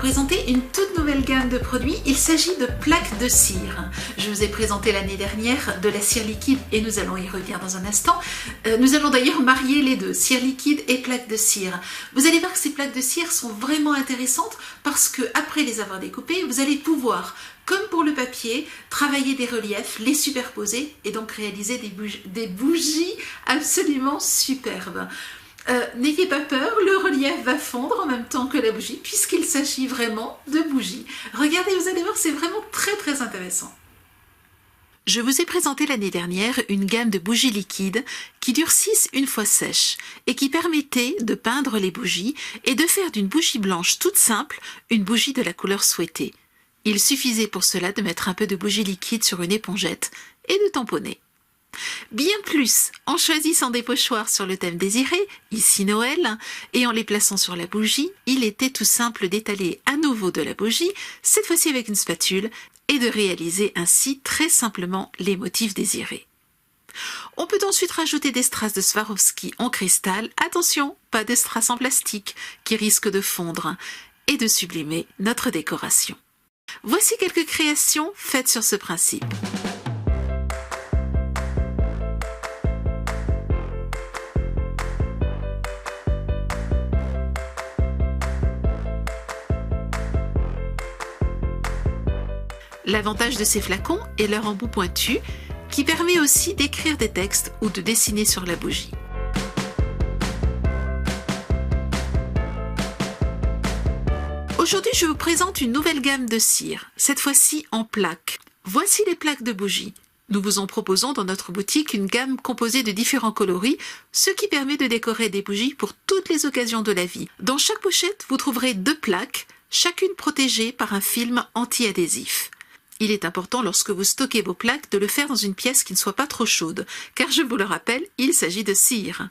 présenter une toute nouvelle gamme de produits. Il s'agit de plaques de cire. Je vous ai présenté l'année dernière de la cire liquide et nous allons y revenir dans un instant. Nous allons d'ailleurs marier les deux, cire liquide et plaques de cire. Vous allez voir que ces plaques de cire sont vraiment intéressantes parce que après les avoir découpées, vous allez pouvoir, comme pour le papier, travailler des reliefs, les superposer et donc réaliser des bougies absolument superbes. N'ayez pas peur, le relief va fondre en même temps que la bougie puisqu'il s'agit vraiment de bougies. Regardez, vous allez voir, c'est vraiment très intéressant. Je vous ai présenté l'année dernière une gamme de bougies liquides qui durcissent une fois sèches et qui permettaient de peindre les bougies et de faire d'une bougie blanche toute simple une bougie de la couleur souhaitée. Il suffisait pour cela de mettre un peu de bougie liquide sur une épongette et de tamponner. Bien plus, en choisissant des pochoirs sur le thème désiré, ici Noël, et en les plaçant sur la bougie, il était tout simple d'étaler à nouveau de la bougie, cette fois-ci avec une spatule, et de réaliser ainsi très simplement les motifs désirés. On peut ensuite rajouter des strass de Swarovski en cristal, attention, pas de strass en plastique, qui risquent de fondre, et de sublimer notre décoration. Voici quelques créations faites sur ce principe. L'avantage de ces flacons est leur embout pointu qui permet aussi d'écrire des textes ou de dessiner sur la bougie. Aujourd'hui, je vous présente une nouvelle gamme de cire, cette fois-ci en plaques. Voici les plaques de bougies. Nous vous en proposons dans notre boutique une gamme composée de différents coloris, ce qui permet de décorer des bougies pour toutes les occasions de la vie. Dans chaque pochette, vous trouverez 2 plaques, chacune protégée par un film anti-adhésif. Il est important lorsque vous stockez vos plaques de le faire dans une pièce qui ne soit pas trop chaude, car je vous le rappelle, il s'agit de cire.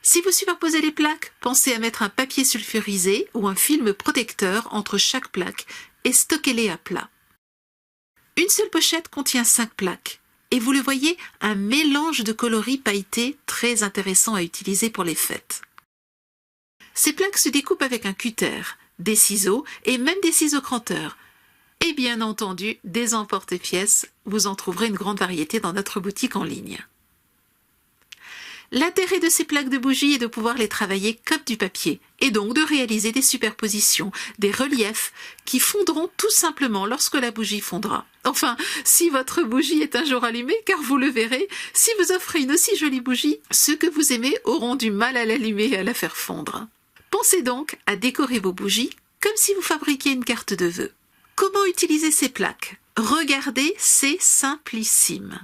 Si vous superposez les plaques, pensez à mettre un papier sulfurisé ou un film protecteur entre chaque plaque et stockez-les à plat. Une seule pochette contient 5 plaques. Et vous le voyez, un mélange de coloris pailletés très intéressant à utiliser pour les fêtes. Ces plaques se découpent avec un cutter, des ciseaux et même des ciseaux cranteurs. Et bien entendu, des emporte-pièces, vous en trouverez une grande variété dans notre boutique en ligne. L'intérêt de ces plaques de bougies est de pouvoir les travailler comme du papier, et donc de réaliser des superpositions, des reliefs, qui fondront tout simplement lorsque la bougie fondra. Enfin, si votre bougie est un jour allumée, car vous le verrez, si vous offrez une aussi jolie bougie, ceux que vous aimez auront du mal à l'allumer et à la faire fondre. Pensez donc à décorer vos bougies comme si vous fabriquiez une carte de vœux. Comment utiliser ces plaques? Regardez, c'est simplissime.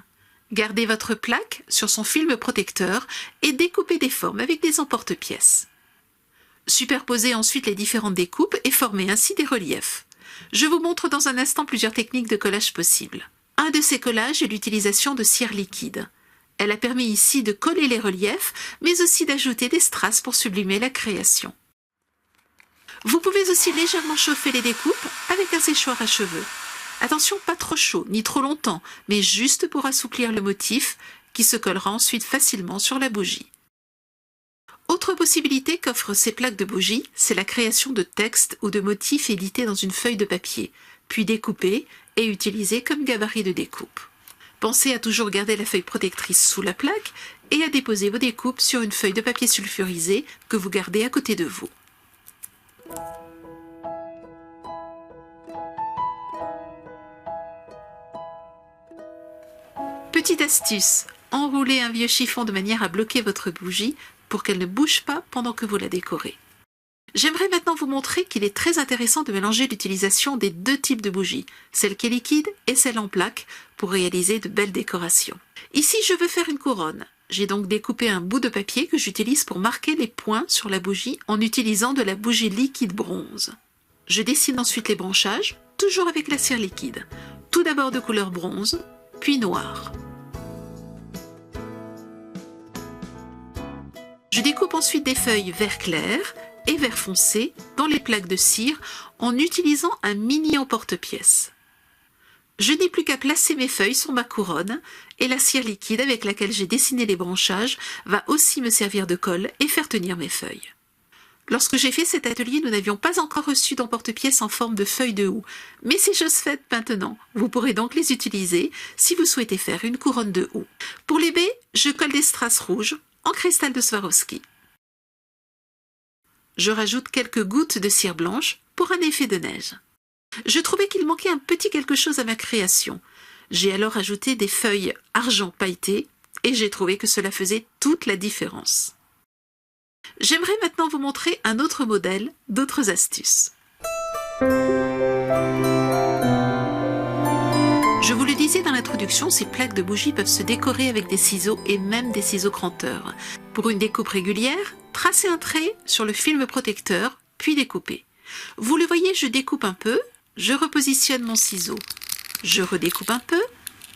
Gardez votre plaque sur son film protecteur et découpez des formes avec des emporte-pièces. Superposez ensuite les différentes découpes et formez ainsi des reliefs. Je vous montre dans un instant plusieurs techniques de collage possibles. Un de ces collages est l'utilisation de cire liquide. Elle a permis ici de coller les reliefs, mais aussi d'ajouter des strass pour sublimer la création. Vous pouvez aussi légèrement chauffer les découpes avec un séchoir à cheveux. Attention, pas trop chaud, ni trop longtemps, mais juste pour assouplir le motif qui se collera ensuite facilement sur la bougie. Autre possibilité qu'offrent ces plaques de bougie, c'est la création de textes ou de motifs édités dans une feuille de papier, puis découpés et utilisés comme gabarit de découpe. Pensez à toujours garder la feuille protectrice sous la plaque et à déposer vos découpes sur une feuille de papier sulfurisé que vous gardez à côté de vous. Petite astuce, enroulez un vieux chiffon de manière à bloquer votre bougie pour qu'elle ne bouge pas pendant que vous la décorez. J'aimerais maintenant vous montrer qu'il est très intéressant de mélanger l'utilisation des 2 types de bougies, celle qui est liquide et celle en plaque, pour réaliser de belles décorations. Ici, je veux faire une couronne. J'ai donc découpé un bout de papier que j'utilise pour marquer les points sur la bougie en utilisant de la bougie liquide bronze. Je dessine ensuite les branchages, toujours avec la cire liquide. Tout d'abord de couleur bronze, puis noir. Je découpe ensuite des feuilles vert clair et vert foncé dans les plaques de cire en utilisant un mini emporte-pièces. Je n'ai plus qu'à placer mes feuilles sur ma couronne et la cire liquide avec laquelle j'ai dessiné les branchages va aussi me servir de colle et faire tenir mes feuilles. Lorsque j'ai fait cet atelier, nous n'avions pas encore reçu d'emporte-pièces en forme de feuilles de houx. Mais c'est chose faite maintenant. Vous pourrez donc les utiliser si vous souhaitez faire une couronne de houx. Pour les baies, je colle des strass rouges en cristal de Swarovski. Je rajoute quelques gouttes de cire blanche pour un effet de neige. Je trouvais qu'il manquait un petit quelque chose à ma création. J'ai alors ajouté des feuilles argent pailletées et j'ai trouvé que cela faisait toute la différence. J'aimerais maintenant vous montrer un autre modèle, d'autres astuces. Je vous le disais dans l'introduction, ces plaques de bougies peuvent se décorer avec des ciseaux et même des ciseaux cranteurs. Pour une découpe régulière, tracez un trait sur le film protecteur, puis découpez. Vous le voyez, je découpe un peu, je repositionne mon ciseau. Je redécoupe un peu,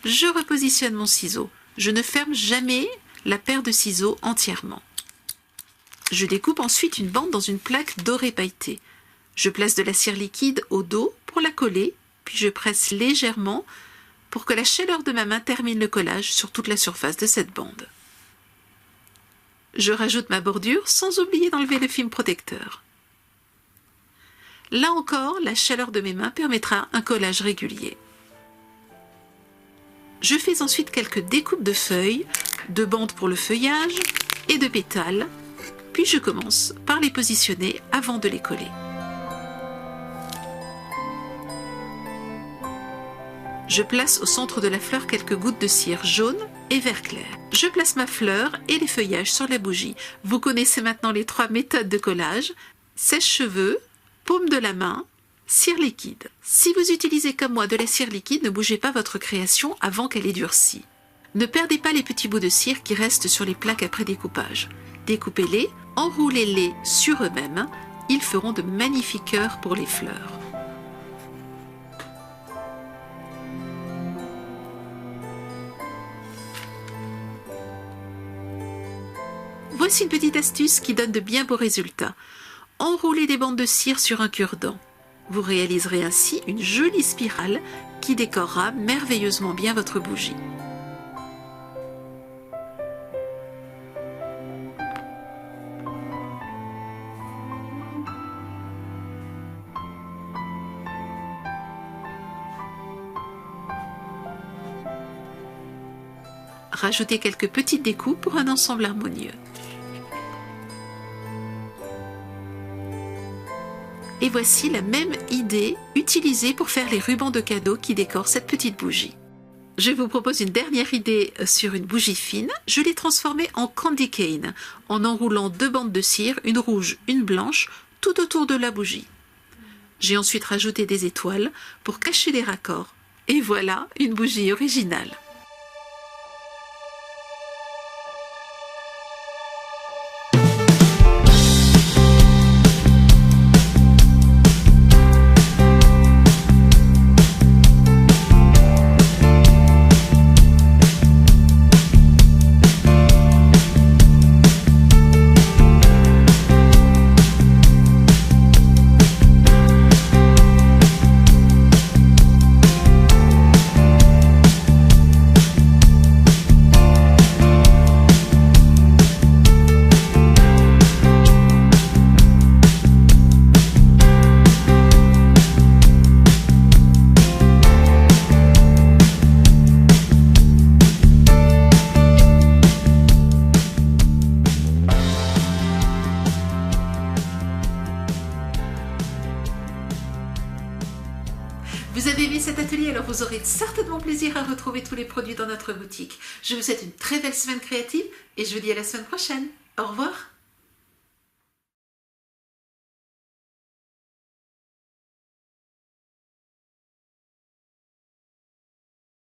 je repositionne mon ciseau. Je ne ferme jamais la paire de ciseaux entièrement. Je découpe ensuite une bande dans une plaque dorée pailletée. Je place de la cire liquide au dos pour la coller, puis je presse légèrement pour que la chaleur de ma main termine le collage sur toute la surface de cette bande. Je rajoute ma bordure sans oublier d'enlever le film protecteur. Là encore, la chaleur de mes mains permettra un collage régulier. Je fais ensuite quelques découpes de feuilles, de bandes pour le feuillage et de pétales, puis je commence par les positionner avant de les coller. Je place au centre de la fleur quelques gouttes de cire jaune et vert clair. Je place ma fleur et les feuillages sur la bougie. Vous connaissez maintenant les 3 méthodes de collage: sèche-cheveux, paume de la main, cire liquide. Si vous utilisez comme moi de la cire liquide, ne bougez pas votre création avant qu'elle ait durci. Ne perdez pas les petits bouts de cire qui restent sur les plaques après découpage. Découpez-les, enroulez-les sur eux-mêmes, ils feront de magnifiques cœurs pour les fleurs. Voici une petite astuce qui donne de bien beaux résultats. Enroulez des bandes de cire sur un cure-dent. Vous réaliserez ainsi une jolie spirale qui décorera merveilleusement bien votre bougie. Rajoutez quelques petites découpes pour un ensemble harmonieux. Et voici la même idée utilisée pour faire les rubans de cadeau qui décorent cette petite bougie. Je vous propose une dernière idée sur une bougie fine. Je l'ai transformée en candy cane en enroulant 2 bandes de cire, une rouge, une blanche, tout autour de la bougie. J'ai ensuite rajouté des étoiles pour cacher les raccords. Et voilà une bougie originale. Vous avez aimé cet atelier, alors vous aurez certainement plaisir à retrouver tous les produits dans notre boutique. Je vous souhaite une très belle semaine créative et je vous dis à la semaine prochaine. Au revoir.